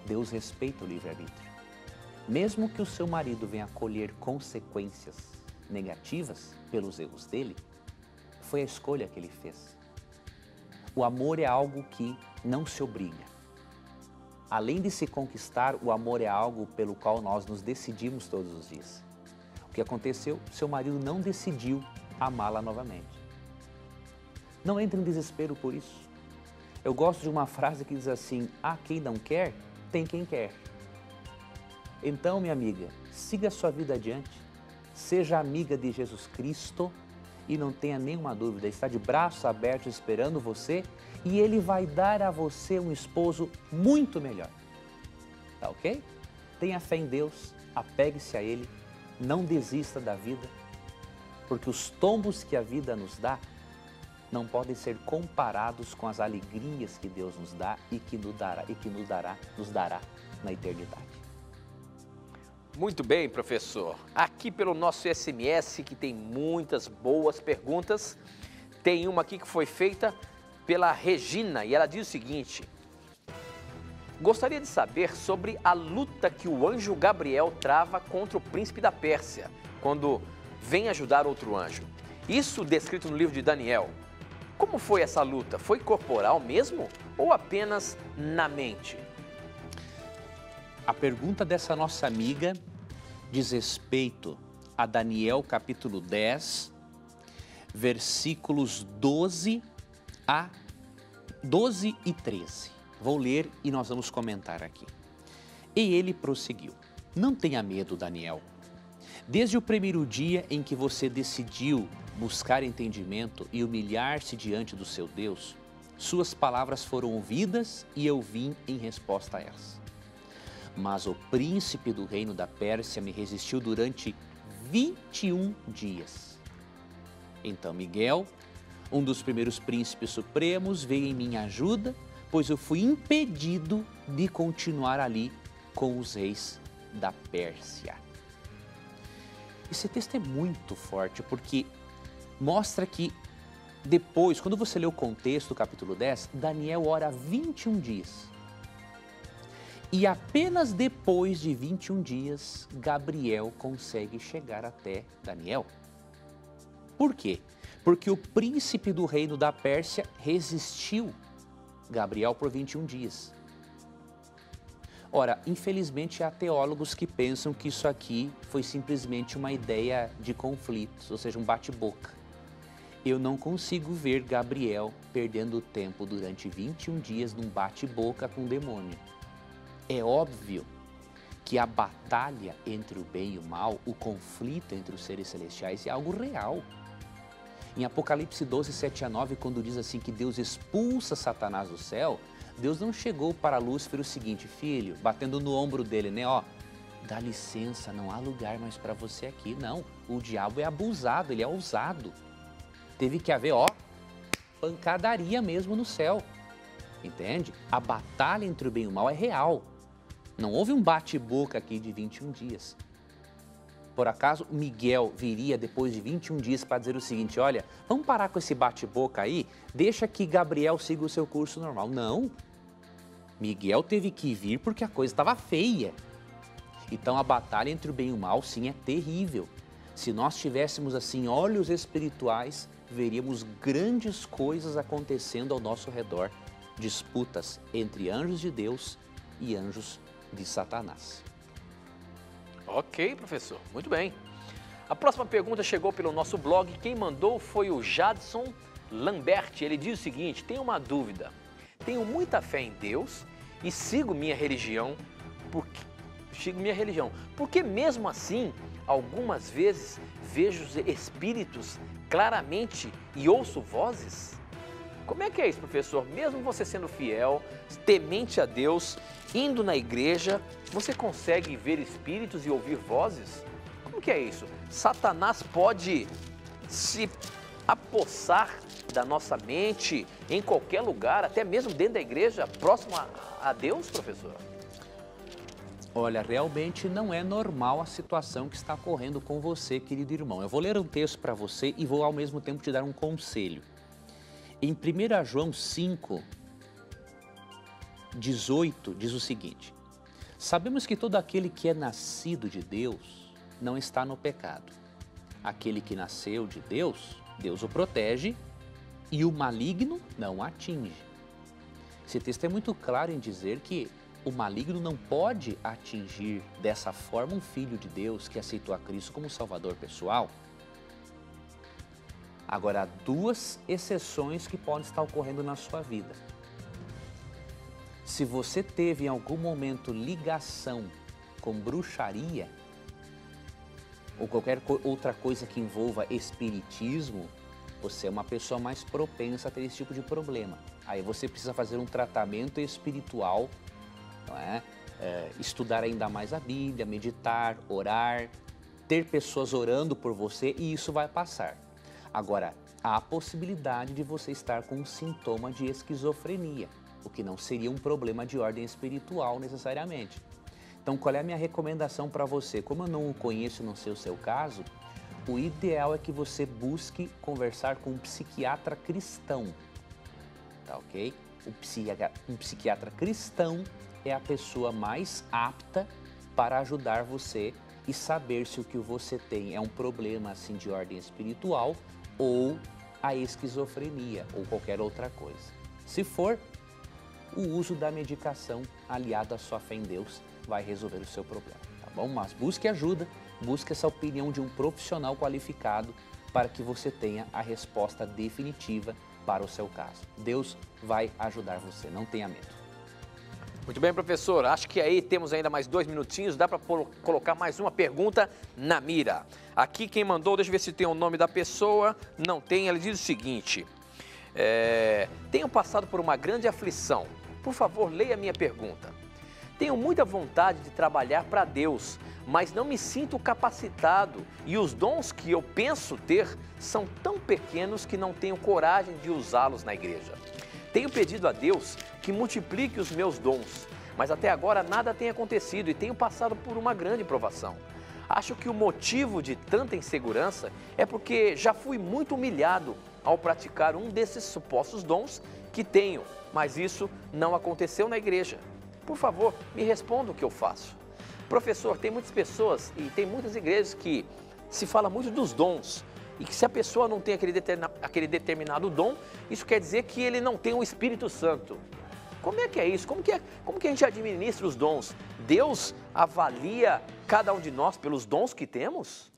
Deus respeita o livre-arbítrio. Mesmo que o seu marido venha colher consequências negativas pelos erros dele, foi a escolha que ele fez. O amor é algo que não se obriga. Além de se conquistar, o amor é algo pelo qual nós nos decidimos todos os dias. O que aconteceu? Seu marido não decidiu amá-la novamente. Não entre em desespero por isso. Eu gosto de uma frase que diz assim: há quem não quer, tem quem quer. Então, minha amiga, siga a sua vida adiante, seja amiga de Jesus Cristo e não tenha nenhuma dúvida, está de braços abertos esperando você e Ele vai dar a você um esposo muito melhor. Tá ok? Tenha fé em Deus, apegue-se a Ele, não desista da vida, porque os tombos que a vida nos dá não podem ser comparados com as alegrias que Deus nos dá e que nos dará na eternidade. Muito bem, professor. Aqui pelo nosso SMS, que tem muitas boas perguntas, tem uma aqui que foi feita pela Regina e ela diz o seguinte: gostaria de saber sobre a luta que o anjo Gabriel trava contra o príncipe da Pérsia, quando vem ajudar outro anjo. Isso descrito no livro de Daniel. Como foi essa luta? Foi corporal mesmo ou apenas na mente? A pergunta dessa nossa amiga diz respeito a Daniel capítulo 10, versículos 12 e 13. Vou ler e nós vamos comentar aqui. E ele prosseguiu: não tenha medo, Daniel. Desde o primeiro dia em que você decidiu buscar entendimento e humilhar-se diante do seu Deus, suas palavras foram ouvidas e eu vim em resposta a elas. Mas o príncipe do reino da Pérsia me resistiu durante 21 dias. Então Miguel, um dos primeiros príncipes supremos, veio em minha ajuda, pois eu fui impedido de continuar ali com os reis da Pérsia. Esse texto é muito forte porque mostra que depois, quando você lê o contexto do capítulo 10, Daniel ora 21 dias. E apenas depois de 21 dias, Gabriel consegue chegar até Daniel. Por quê? Porque o príncipe do reino da Pérsia resistiu Gabriel por 21 dias. Ora, infelizmente há teólogos que pensam que isso aqui foi simplesmente uma ideia de conflitos, ou seja, um bate-boca. Eu não consigo ver Gabriel perdendo tempo durante 21 dias num bate-boca com o demônio. É óbvio que a batalha entre o bem e o mal, o conflito entre os seres celestiais é algo real. Em Apocalipse 12, 7 a 9, quando diz assim que Deus expulsa Satanás do céu, Deus não chegou para Lúcifer o seguinte: filho, batendo no ombro dele, né, ó, dá licença, não há lugar mais para você aqui. Não, o diabo é abusado, ele é ousado. Teve que haver, ó, pancadaria mesmo no céu. Entende? A batalha entre o bem e o mal é real. Não houve um bate-boca aqui de 21 dias. Por acaso, Miguel viria depois de 21 dias para dizer o seguinte: olha, vamos parar com esse bate-boca aí, deixa que Gabriel siga o seu curso normal. Não. Miguel teve que vir porque a coisa estava feia. Então a batalha entre o bem e o mal, sim, é terrível. Se nós tivéssemos assim olhos espirituais, veríamos grandes coisas acontecendo ao nosso redor. Disputas entre anjos de Deus e anjos de Satanás. Ok, professor, muito bem. A próxima pergunta chegou pelo nosso blog. Quem mandou foi o Jadson Lambert. Ele diz o seguinte: tenho uma dúvida. Tenho muita fé em Deus e sigo minha religião, porque mesmo assim, algumas vezes vejo espíritos claramente e ouço vozes? Como é que é isso, professor? Mesmo você sendo fiel, temente a Deus, indo na igreja, você consegue ver espíritos e ouvir vozes? Como que é isso? Satanás pode se apossar da nossa mente em qualquer lugar, até mesmo dentro da igreja, próximo a Deus, professor? Olha, realmente não é normal a situação que está ocorrendo com você, querido irmão. Eu vou ler um texto para você e vou ao mesmo tempo te dar um conselho. Em 1 João 5, 18, diz o seguinte: Sabemos que todo aquele que é nascido de Deus não está no pecado. Aquele que nasceu de Deus, Deus o protege e o maligno não o atinge. Esse texto é muito claro em dizer que o maligno não pode atingir dessa forma um filho de Deus que aceitou a Cristo como Salvador pessoal. Agora, há duas exceções que podem estar ocorrendo na sua vida. Se você teve em algum momento ligação com bruxaria ou qualquer outra coisa que envolva espiritismo, você é uma pessoa mais propensa a ter esse tipo de problema. Aí você precisa fazer um tratamento espiritual, não é? Estudar ainda mais a Bíblia, meditar, orar, ter pessoas orando por você e isso vai passar. Agora, há a possibilidade de você estar com um sintoma de esquizofrenia, o que não seria um problema de ordem espiritual necessariamente. Então, qual é a minha recomendação para você? Como eu não o conheço, não sei o seu caso, o ideal é que você busque conversar com um psiquiatra cristão, tá ok? Um psiquiatra cristão é a pessoa mais apta para ajudar você e saber se o que você tem é um problema assim de ordem espiritual ou a esquizofrenia ou qualquer outra coisa. Se for, o uso da medicação aliado à sua fé em Deus vai resolver o seu problema, tá bom? Mas busque ajuda, busque essa opinião de um profissional qualificado para que você tenha a resposta definitiva para o seu caso. Deus vai ajudar você, não tenha medo. Muito bem, professor. Acho que aí temos ainda mais 2 minutinhos. Dá para colocar mais uma pergunta na mira. Aqui quem mandou, deixa eu ver se tem o nome da pessoa. Não tem, ela diz o seguinte. Tenho passado por uma grande aflição. Por favor, leia a minha pergunta. Tenho muita vontade de trabalhar para Deus, mas não me sinto capacitado e os dons que eu penso ter são tão pequenos que não tenho coragem de usá-los na igreja. Tenho pedido a Deus que multiplique os meus dons, mas até agora nada tem acontecido e tenho passado por uma grande provação. Acho que o motivo de tanta insegurança é porque já fui muito humilhado ao praticar um desses supostos dons que tenho, mas isso não aconteceu na igreja. Por favor, me responda o que eu faço. Professor, tem muitas pessoas e tem muitas igrejas que se fala muito dos dons e que se a pessoa não tem aquele determinado dom, isso quer dizer que ele não tem o Espírito Santo. Como é que é isso? Como que a gente administra os dons? Deus avalia cada um de nós pelos dons que temos?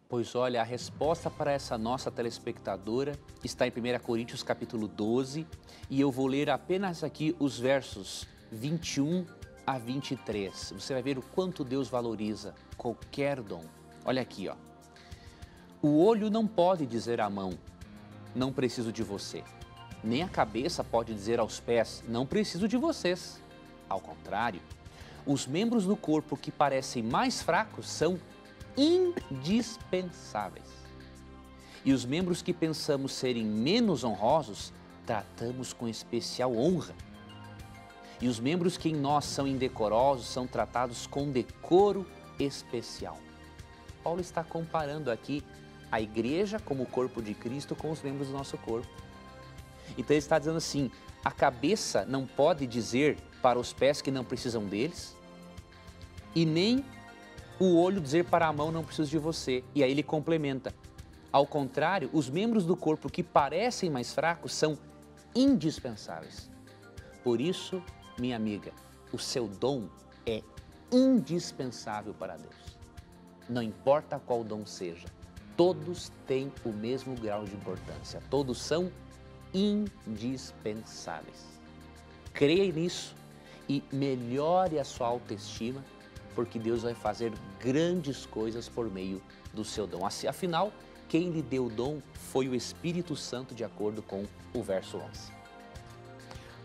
Pois olha, a resposta para essa nossa telespectadora está em 1 Coríntios capítulo 12 e eu vou ler apenas aqui os versos 21 a 23. Você vai ver o quanto Deus valoriza qualquer dom. Olha aqui, ó. O olho não pode dizer à mão, não preciso de você. Nem a cabeça pode dizer aos pés, não preciso de vocês. Ao contrário, os membros do corpo que parecem mais fracos são indispensáveis. E os membros que pensamos serem menos honrosos, tratamos com especial honra. E os membros que em nós são indecorosos são tratados com decoro especial. Paulo está comparando aqui a igreja como o corpo de Cristo com os membros do nosso corpo. Então ele está dizendo assim, a cabeça não pode dizer para os pés que não precisam deles e nem o olho dizer para a mão não preciso de você. E aí ele complementa. Ao contrário, os membros do corpo que parecem mais fracos são indispensáveis. Por isso, minha amiga, o seu dom é indispensável para Deus. Não importa qual dom seja, todos têm o mesmo grau de importância, todos são indispensáveis. Creia nisso e melhore a sua autoestima, porque Deus vai fazer grandes coisas por meio do seu dom. Afinal, quem lhe deu o dom foi o Espírito Santo, de acordo com o verso 11.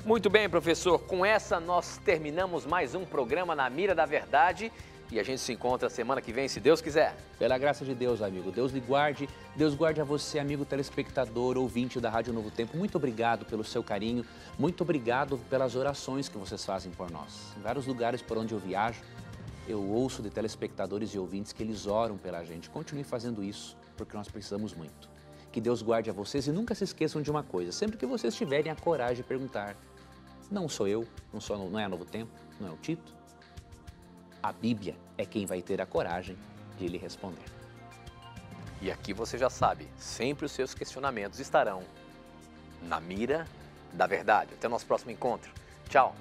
Muito bem, professor. Com essa nós terminamos mais um programa Na Mira da Verdade e a gente se encontra semana que vem, se Deus quiser. Pela graça de Deus, amigo. Deus lhe guarde. Deus guarde a você, amigo telespectador, ouvinte da Rádio Novo Tempo. Muito obrigado pelo seu carinho. Muito obrigado pelas orações que vocês fazem por nós. Em vários lugares por onde eu viajo, eu ouço de telespectadores e ouvintes que eles oram pela gente. Continue fazendo isso, porque nós precisamos muito. Que Deus guarde a vocês e nunca se esqueçam de uma coisa. Sempre que vocês tiverem a coragem de perguntar, não sou eu, não é a Novo Tempo, não é o Tito, A Bíblia é quem vai ter a coragem de lhe responder. E aqui você já sabe, sempre os seus questionamentos estarão na mira da verdade. Até o nosso próximo encontro. Tchau!